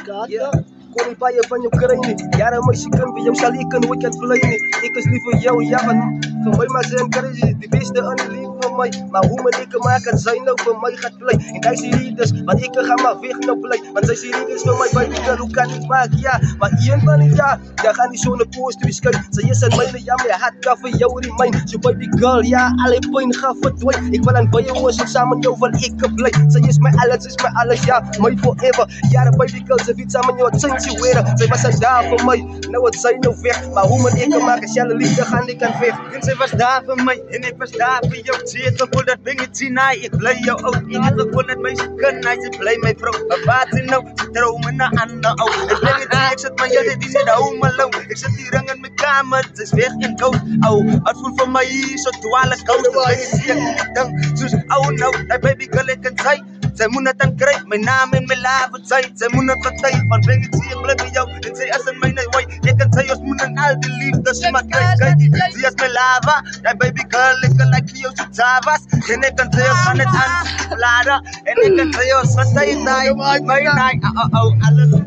Ja. Kom ik bij je van je kringen. Ja, dan moet je kunnen bij jou zal ik een weekend verlenen. Ik is liever jou, ja, van mij maar zijn krijgen de beste aan die lief van mij. Maar hoe moet ik maken, zijn nou voor mij gaat play. En daar zie je dus, want ik ga maar weg nou play. Want zij zie je voor mij, baby girl, hoe kan ik maken, ja. Maar één van die ja, daar gaan die zo'n post weer schijnen. Zij is aan mij, ja, maar het kan voor jou in mijn. Zo baby girl, ja, alle pijn gaat verdwijnen. Ik wil aan bij jou was samen jou van ik blij. Zij is mijn alles, ja, my forever. Ja, de baby girl, ze weet samen jou, het je weer. Zij was er daar voor mij, nou het zijn nou weg. Maar hoe moet ik maken, als jij liefde gaan, ik kan weg. En zij was daar voor mij, en ik was daar voor jou. Zie het gevoel dat ben ik zien, ik blij jou ook. Ik het gevoel dat mij ze kan, ze blij mij vrouw. Maar wat ze nou, ze dromen naar ander ook. Ik ben het hier, ik zet mijn jelle, die zit home alone. Ik zet die ring in mijn kamer, het is weg en dood. Het voelt voor mij zo dwale koud. Ik ben het hier, ik denk, zoals nou, die baby girl, ik kan zij. Zij moet het dan krijgen, mijn naam en mijn leven zijn. Zij moet het vertellen, want ben ik zie, ik blijf bij jou. En zij als een mijne way, ik kan zij als moet al die liefde. Ze maar kijk, zie als mijn lava. Die baby girl, ik kan like jou zo tavas. En ik kan zij als van het aan bladen. En ik kan zij als wat zij is, mijn alles.